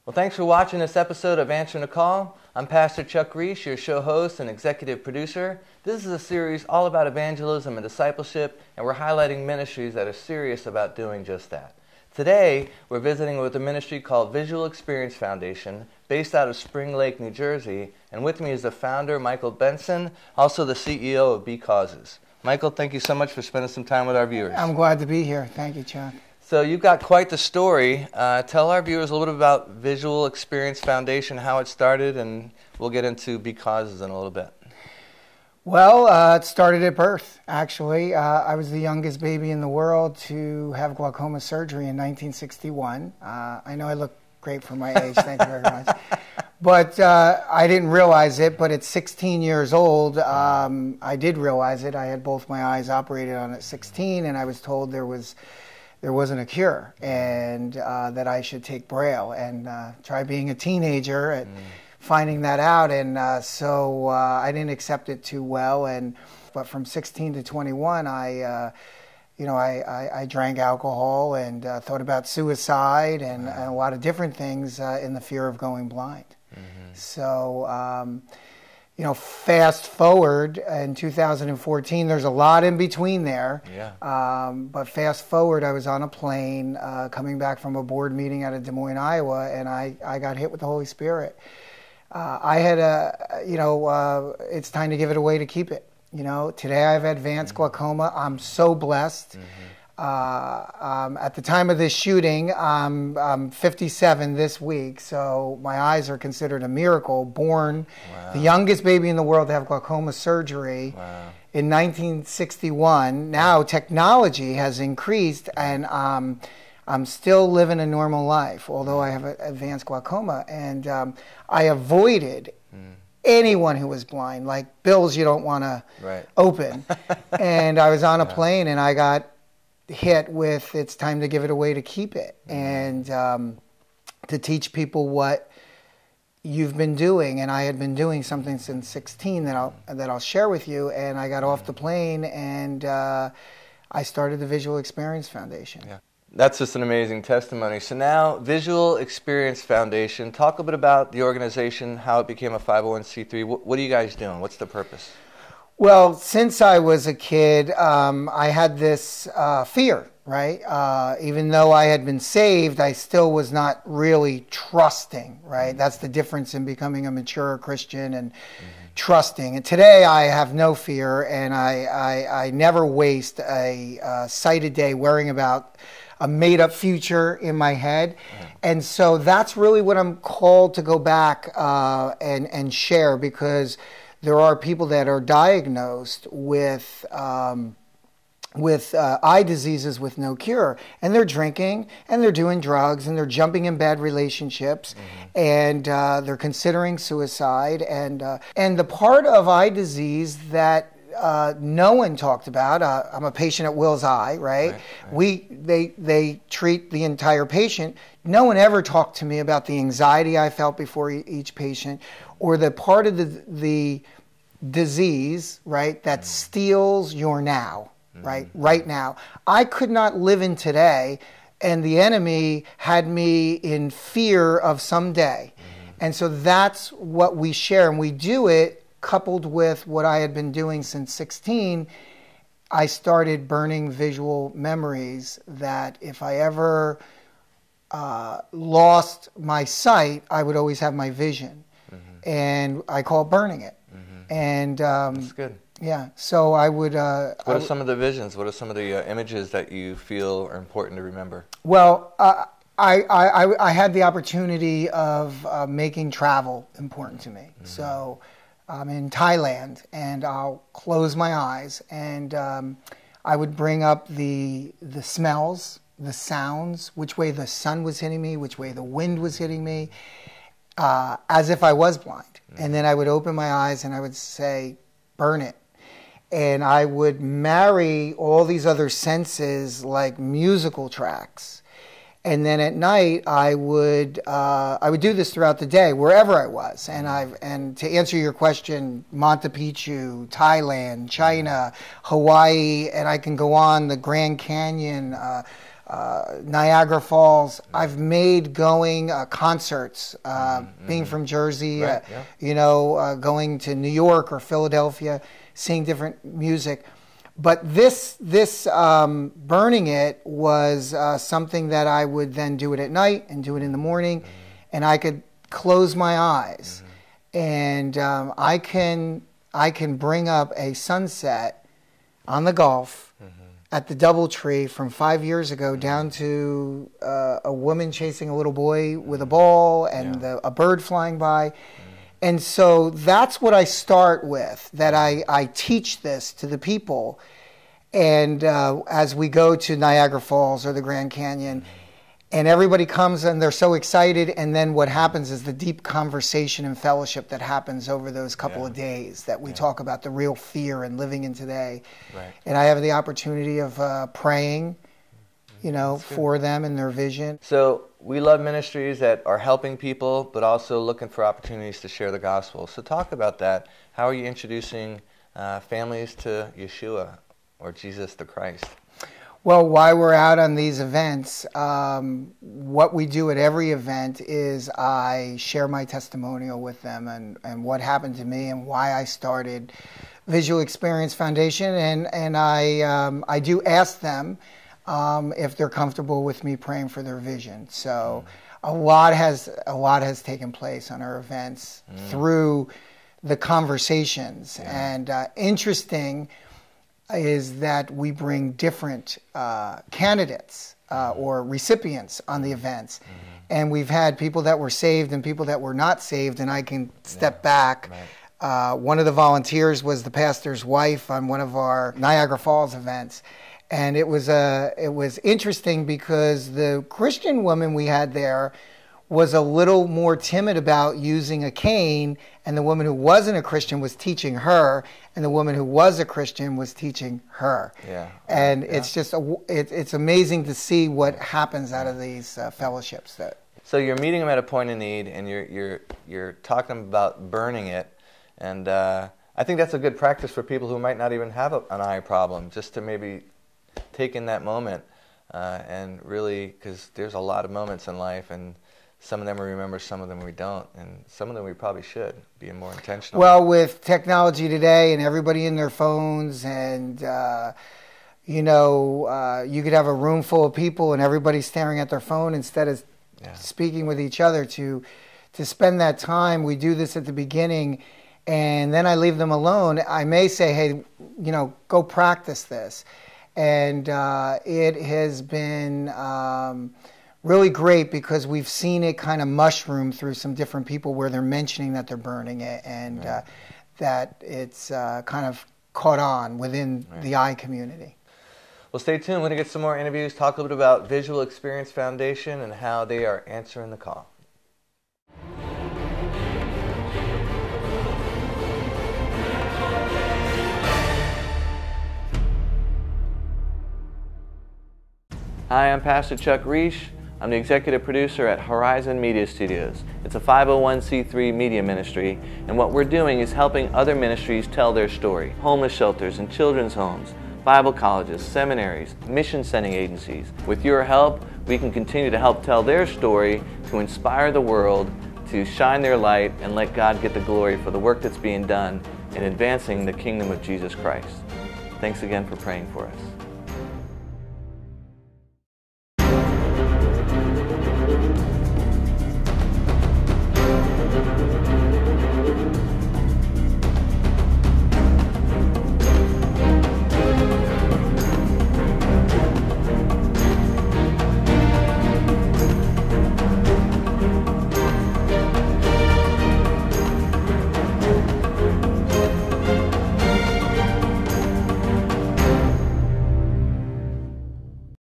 Well, thanks for watching this episode of Answering the Call. I'm Pastor Chuck Reich, your show host and executive producer. This is a series all about evangelism and discipleship, and we're highlighting ministries that are serious about doing just that. Today, we're visiting with a ministry called Visual Experience Foundation, based out of Spring Lake, New Jersey, and with me is the founder, Micheal Benson, also the CEO of Because. Micheal, thank you so much for spending some time with our viewers. I'm glad to be here. Thank you, Chuck. So you've got quite the story. Tell our viewers a little bit about Visual Experience Foundation, how it started, and we'll get into Because in a little bit. Well, it started at birth, actually. I was the youngest baby in the world to have glaucoma surgery in 1961. I know I look great for my age, thank you very much. But I didn't realize it, but at 16 years old, I did realize it. I had both my eyes operated on at 16, and I was told there wasn't a cure, and that I should take Braille and try being a teenager at finding that out. And so I didn't accept it too well. But from 16 to 21, I drank alcohol and thought about suicide and a lot of different things in the fear of going blind. So, fast forward in 2014, there's a lot in between there. Yeah. But fast forward, I was on a plane coming back from a board meeting out of Des Moines, Iowa, and I got hit with the Holy Spirit. I had it's time to give it away to keep it. Today I have advanced glaucoma. I'm so blessed. At the time of this shooting, I'm 57 this week, so my eyes are considered a miracle. Born the youngest baby in the world to have glaucoma surgery in 1961. Now technology has increased, and I'm still living a normal life, although I have advanced glaucoma. And I avoided anyone who was blind, like bills you don't want to open. And I was on a plane, and I got hit with, it's time to give it away to keep it, and to teach people what you've been doing. And I had been doing something since 16 that I'll share with you. And I got off the plane, and I started the Visual Experience Foundation. Yeah. That's just an amazing testimony. So now, Visual Experience Foundation, talk a bit about the organization, how it became a 501c3. What are you guys doing? What's the purpose? Well, since I was a kid, I had this fear, right? Even though I had been saved, I still was not really trusting, right? That's the difference in becoming a mature Christian and trusting. And today I have no fear, and I never waste a sighted day worrying about a made-up future in my head. And so that's really what I'm called to go back and share, because there are people that are diagnosed with eye diseases with no cure, and they're drinking, and they're doing drugs, and they're jumping in bad relationships, and they're considering suicide. And the part of eye disease that no one talked about. I'm a patient at Will's Eye, right? They treat the entire patient. No one ever talked to me about the anxiety I felt before each patient, or the part of the disease, right, that steals your now, right now. I could not live in today, and the enemy had me in fear of someday. And so that's what we share, and we do it coupled with what I had been doing since 16. I started burning visual memories that if I ever lost my sight, I would always have my vision. And I call it burning it. And that's good. Yeah, so I would... what are some of the visions? What are some of the images that you feel are important to remember? Well, I had the opportunity of making travel important to me. So I'm in Thailand, and I'll close my eyes, and I would bring up the smells, the sounds, which way the sun was hitting me, which way the wind was hitting me, as if I was blind. And then I would open my eyes, and I would say, burn it. And I would marry all these other senses like musical tracks. And then at night, I would do this throughout the day, wherever I was. And to answer your question, Machu Picchu, Thailand, China, Hawaii, and I can go on, the Grand Canyon, Niagara Falls. I've made going concerts, being from Jersey, Right, going to New York or Philadelphia, seeing different music. But this burning it was something that I would then do it at night and do it in the morning, and I could close my eyes, and I can bring up a sunset on the Gulf at the DoubleTree from 5 years ago down to a woman chasing a little boy with a ball and a bird flying by. And so that's what I start with, that I teach this to the people. And as we go to Niagara Falls or the Grand Canyon, and everybody comes and they're so excited, and then what happens is the deep conversation and fellowship that happens over those couple of days that we talk about the real fear and living in today. Right. And I have the opportunity of praying, for them and their vision. So we love ministries that are helping people, but also looking for opportunities to share the gospel. So talk about that. How are you introducing families to Yeshua or Jesus the Christ? Well, while we're out on these events, what we do at every event is I share my testimonial with them and what happened to me and why I started Visual Experience Foundation, and I do ask them if they're comfortable with me praying for their vision. So a lot has taken place on our events through the conversations, and interesting is that we bring different candidates or recipients on the events. And we've had people that were saved and people that were not saved, and I can step back. Right. One of the volunteers was the pastor's wife on one of our Niagara Falls events. And it was interesting because the Christian woman we had there was a little more timid about using a cane, and the woman who wasn't a Christian was teaching her, and the woman who was a Christian was teaching her. Yeah. And it's just it's amazing to see what happens out of these fellowships. So you're meeting them at a point of need, and you're talking about burning it, and I think that's a good practice for people who might not even have an eye problem, just to maybe take in that moment and really, because there's a lot of moments in life, and some of them we remember, some of them we don't, and some of them we probably should be more intentional. Well, with technology today and everybody in their phones, and you could have a room full of people and everybody staring at their phone instead of speaking with each other. To spend that time, we do this at the beginning, and then I leave them alone. I may say, hey, go practice this, and it has been really great because we've seen it kind of mushroom through some different people where they're mentioning that they're burning it, and that it's kind of caught on within the eye community. Well, stay tuned. We're going to get some more interviews, talk a little bit about Visual Experience Foundation and how they are answering the call. Hi, I'm Pastor Chuck Reich. I'm the executive producer at Horizon Media Studios. It's a 501c3 media ministry, and what we're doing is helping other ministries tell their story. Homeless shelters and children's homes, Bible colleges, seminaries, mission sending agencies. With your help, we can continue to help tell their story, to inspire the world, to shine their light, and let God get the glory for the work that's being done in advancing the kingdom of Jesus Christ. Thanks again for praying for us.